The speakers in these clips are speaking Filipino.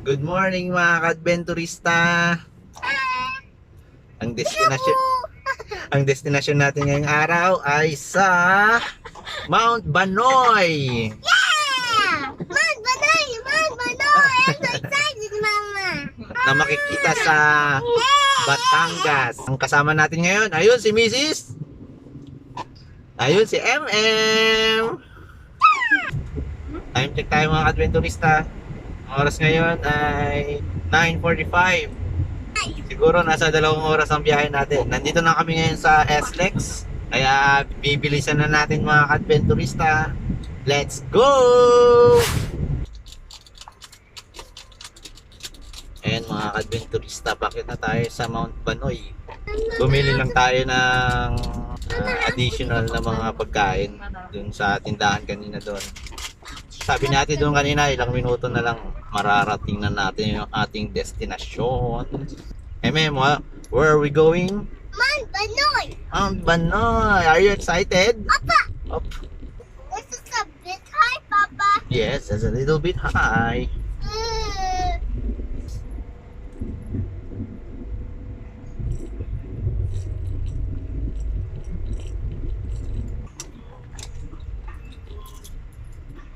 Good morning mga ka-adventurista. Ang destinasyon ang destinasyon natin ngayong araw ay sa Mount Banoy. Yeah! Mount Banoy! Mount Banoy! I'm so excited, Mama! Na makikita sa Batangas. Ang kasama natin ngayon, ayun si Mrs. Ayun si MM. Time check tayo mga ka-adventurista. Ang oras ngayon ay 9:45. Siguro nasa 2 oras ang biyahe natin. Nandito na kami ngayon sa SLEX. Kaya bibilisan na natin mga ka-adventurista. Let's go! Ayan mga ka-adventurista, bakit na tayo sa Mount Banoy? Bumili lang tayo ng additional na mga pagkain dun sa tindahan kanina doon. Sabi natin doon kanina, ilang minuto na lang mararating na natin yung ating destinasyon. Where are we going? Mount Banoy! Mount Banoy. Are you excited? Papa! Oh, This is a bit high, Papa. yes, it's a little bit high.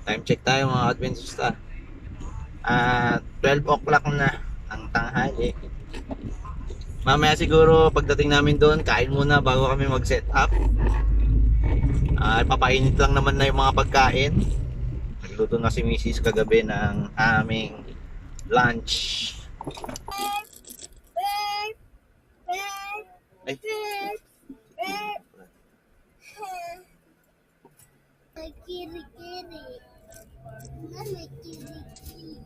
Time check tayo mga adventurista. 12 o'clock na ang tanghali. Mamaya siguro pagdating namin doon, kain muna bago kami mag-set up. Papainit lang naman na yung mga pagkain. Nagluto na si Mrs. kagabi ng aming lunch. Ay, May kiri-kiri. May kiri-kiri.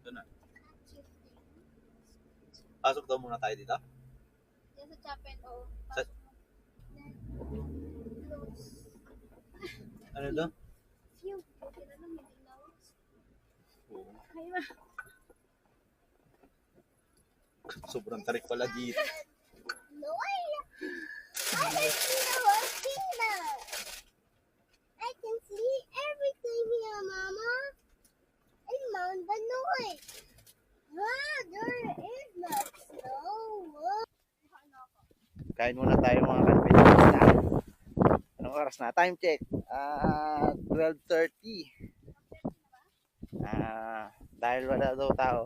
ito na. Pasok daw muna tayo dito. Yan sa Chapel, oo. Sa- Ano daw? Phew, okay na lang, may ilaw. Oo. Ay, ma. Sobrang tarik pala dito. Noy! I can see the whole kingdom. I can see everything here, Mama. It's Mount Banoy. Wow, there is not snow. Kain muna tayo mga ka-adventurista. Anong oras na? Time check. 12:30. Dahil wala daw tao,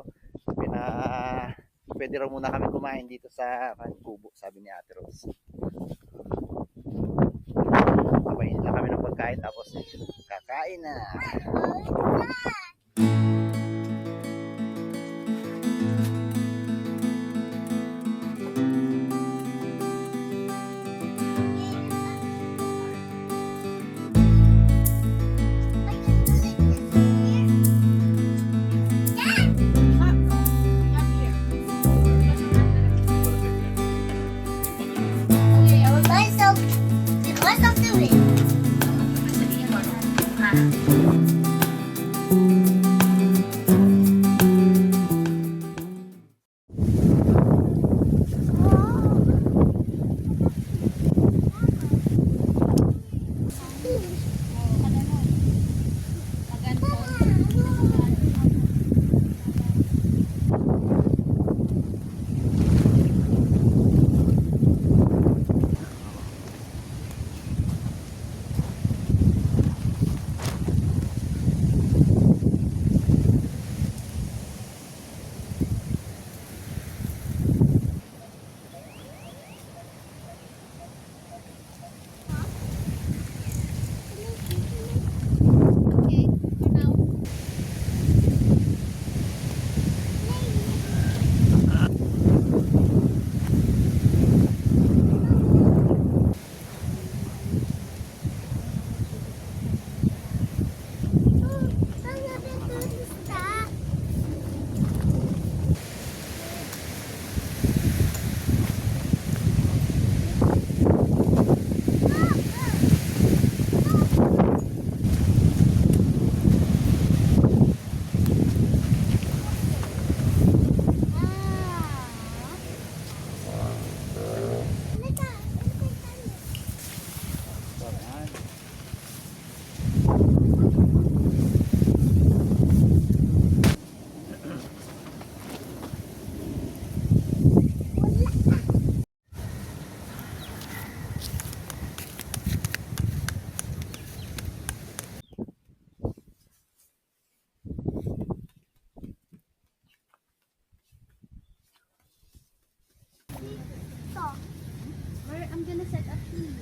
pwede raw muna kami kumain dito sa kubo, sabi ni Ate Rose. Papainin lang kami ng pagkain tapos kakain na. Okay, I will buy some. The rest of the way. I'm gonna set up here.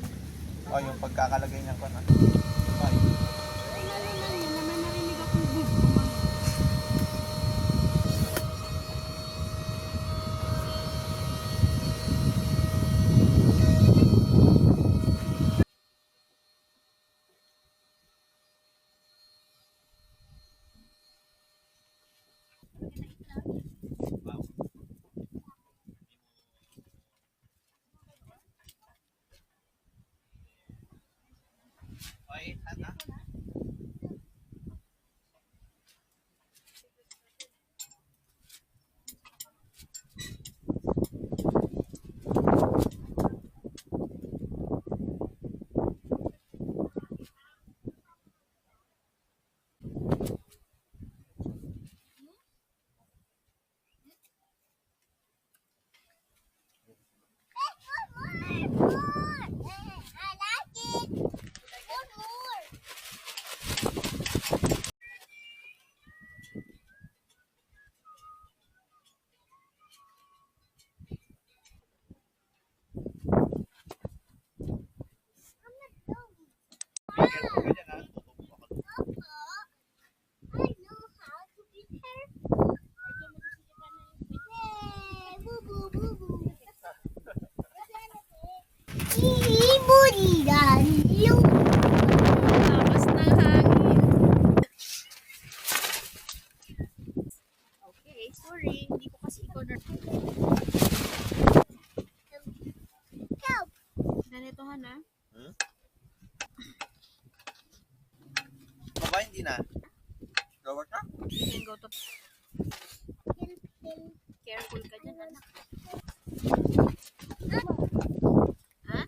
Oh, yung pagkakalagay niya ko na. Ay. Ay, lalo lang yun. Naman narinig akong bubong. Wow. Ay, hana. More! I like it! More! I'm not going. Ganyan na. I know how to prepare. Yay! Boo boo boo boo. Ibuliran yung Lakas ng hangin. Okay, sorry. Hindi ko kasi i-corner. help. Ganito ha. Baba, hindi na. Lower ka? You can go to... Help, help. Careful ka dyan, anak. Ha?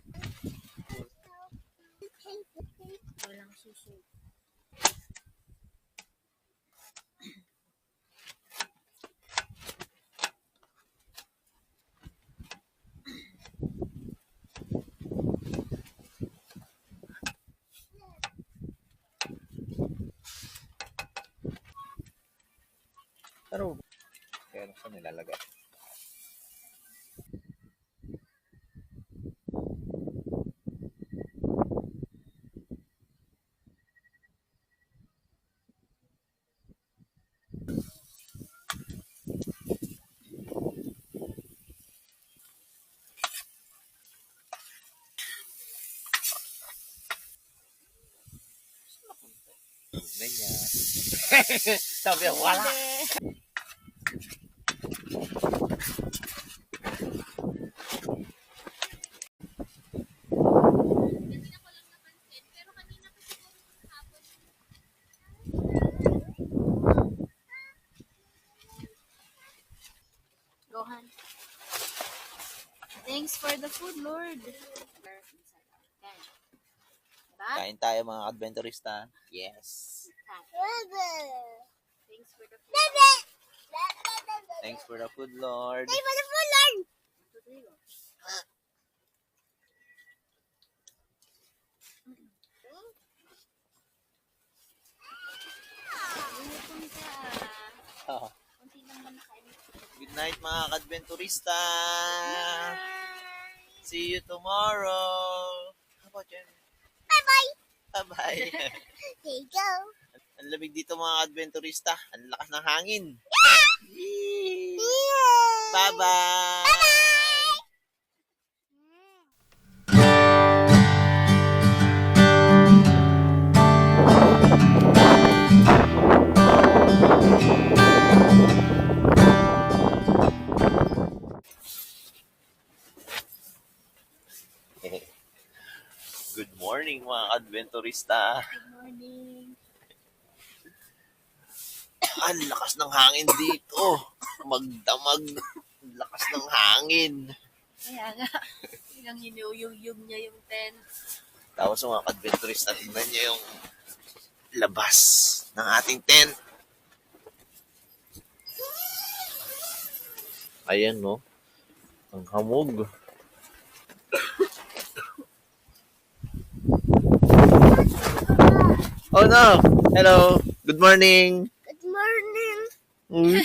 Walang suso. Pero, kaya saan nilalagay? Ganyan. Sabi ako, wala. Gohan. Thanks for the food, Lord. Diba? Kain tayo mga adventurista. Yes. Thanks for the food. Thanks for the food, Lord. Hey, for the full learn. Gutom ka. Oh. Kunti lang ba nakain? Good night mga adventurista. See you tomorrow. How about you? Bye-bye. Bye-bye. There you go. Ang lamig dito mga adventurista. Ang lakas ng hangin. Yee! Yeah. Bye-bye. Good morning mga adventurista. Good morning. Ang lakas ng hangin dito. Magdamag. Ang lakas ng hangin. Kaya nga. Hanggang hinuyuyog niya yung tent. Tapos mga adventurista, tingnan niyo yung labas ng ating tent. Ayan no. Ang hamog. Oh no! Hello! Good morning! Good morning. Uy.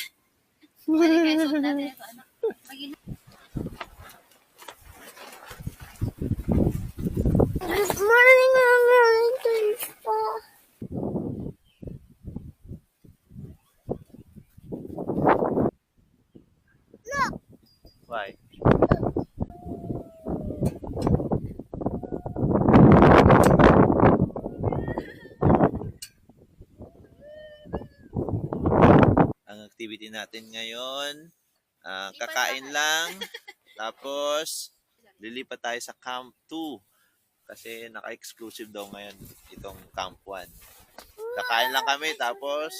Balik kayo sa dati. Anak. Mag- activity natin ngayon. Lipat Kakain bahay. lang. Tapos, lilipat tayo sa Camp 2. Kasi naka-exclusive daw ngayon itong Camp 1. Kakain lang kami. Tapos,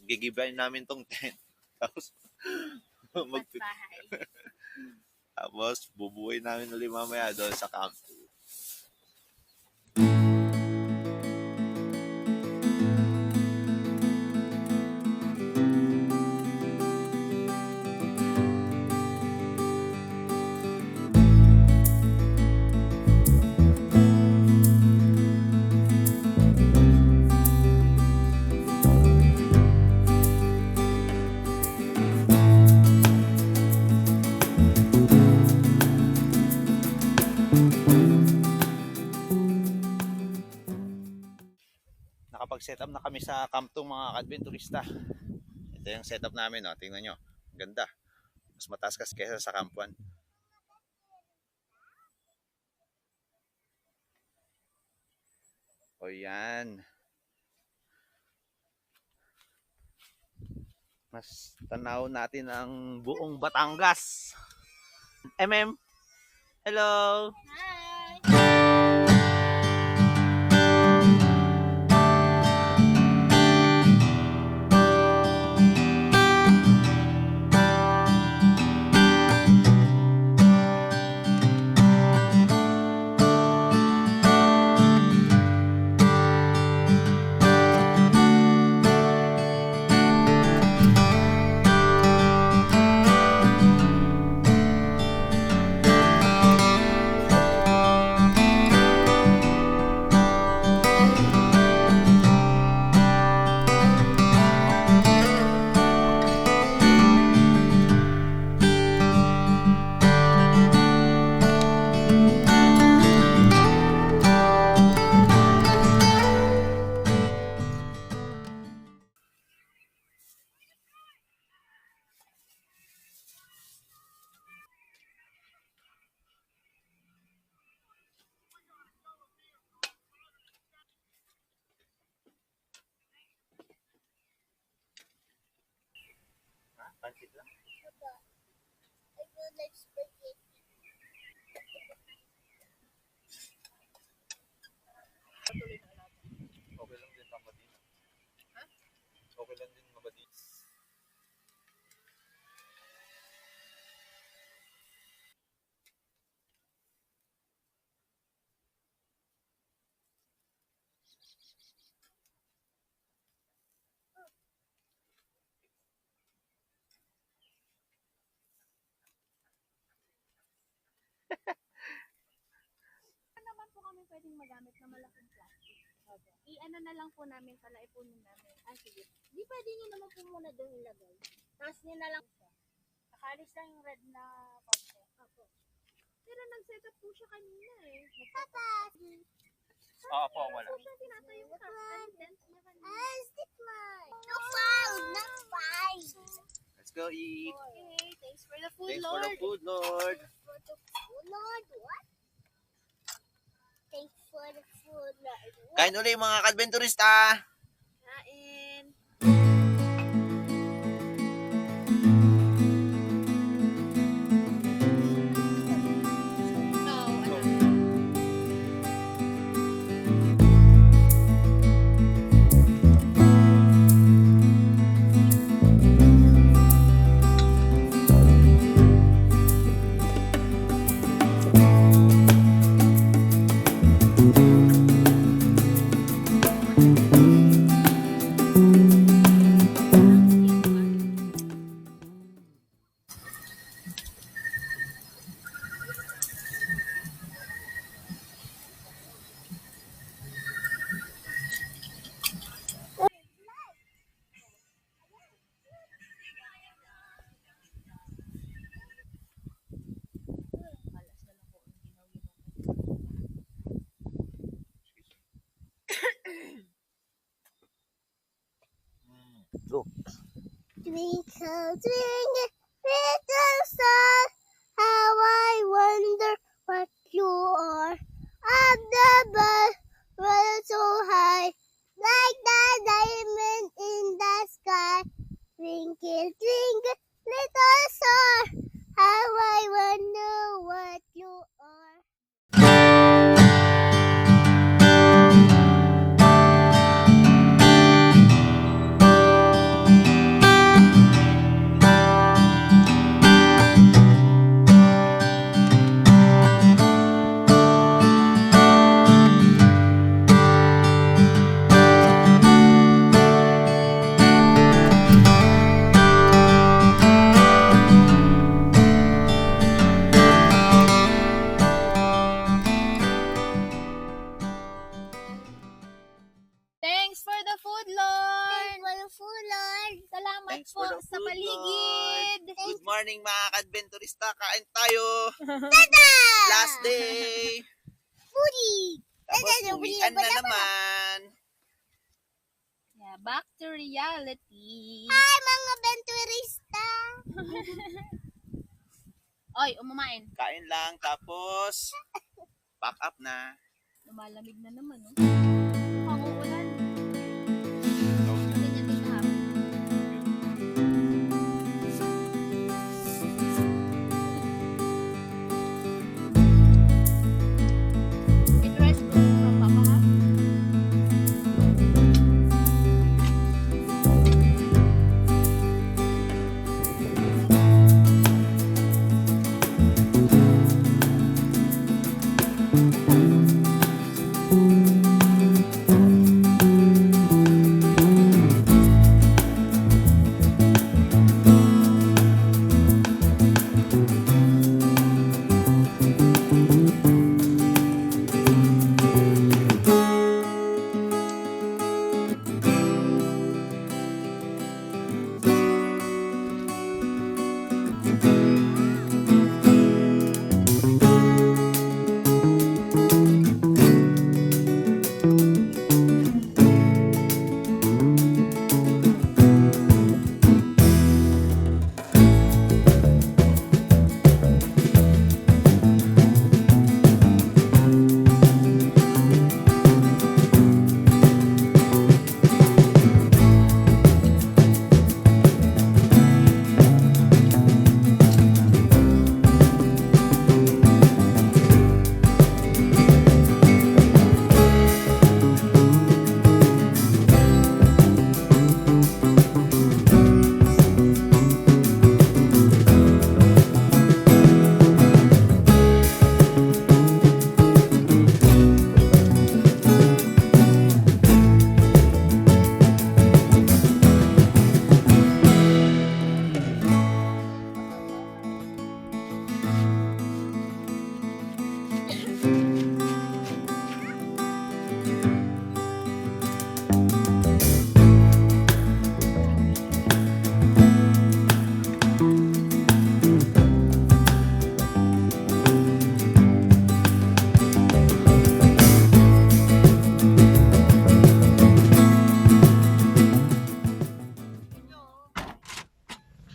gigibayin namin tong tent. Tapos, Lipat bahay. tapos bubuhay namin ulit mamaya doon sa Camp 2. Nakapag-set up na kami sa Camp 2 mga kadventurista. Ito yung setup namin, no? Tingnan nyo. Ganda. Mas mataas kasi kaysa sa Camp 1. O yan. Mas tanaw natin ang buong Batangas. Hello! Hi. Pansit lang. I feel like spaghetti. Okay lang din mabadin. Ha? Okay lang din mabadin. Naman po kami pwedeng magamit na malaking plastic. I-ano na lang po namin, palaipunin namin. Sige. Di pwede nyo naman po muna doon ilagay. Tapos nyo na lang siya. Nakalis lang yung red na poste. Opo. Pero nag-set up po siya kanina eh. Papa! Opo, wala. So siya tinatayo ka. Ang tent niya kanina. Stick mine! No foul! Not five! Let's go eat. Okay, thanks for the food, Thanks for Lord. the food, Lord. For the food, Lord. What? Thanks for the food, Lord. What? Kain ulit mga kadventurista. Kain. No, ano? Malas na lang po ang ginaw-ginaw. Go. Twinkle, twinkle, little star, how I wonder what you are. Up above, world so high, like the diamond in the sky. morning mga ka-adventurista. Kain tayo. Tada! Last day. Puri! Tapos uwian na naman. Yeah, back to reality. Hi, mga benturista! Oy, umumain. Kain lang tapos pack up na. Lumalamig na naman, no? Mukhang uulan. Ganyan din kahapon. It rest from Papa, ha?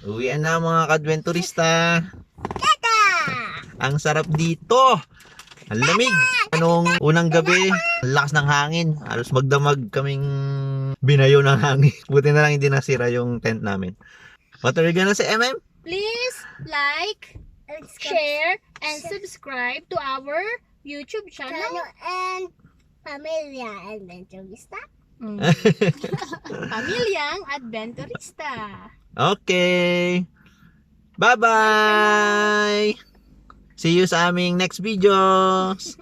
Uwian na mga ka-adventurista. Tada! Ang sarap dito. Ang lamig. Anong unang gabi, ang lakas ng hangin. Halos magdamag kaming binayo ng hangin. Buti na lang hindi nasira yung tent namin. What are you gonna say, MM? Please like, share, and subscribe to our YouTube channel. And Pamilya Adventurista. Pamilyang Adventurista. Okay. Bye-bye. See you sa aming next videos.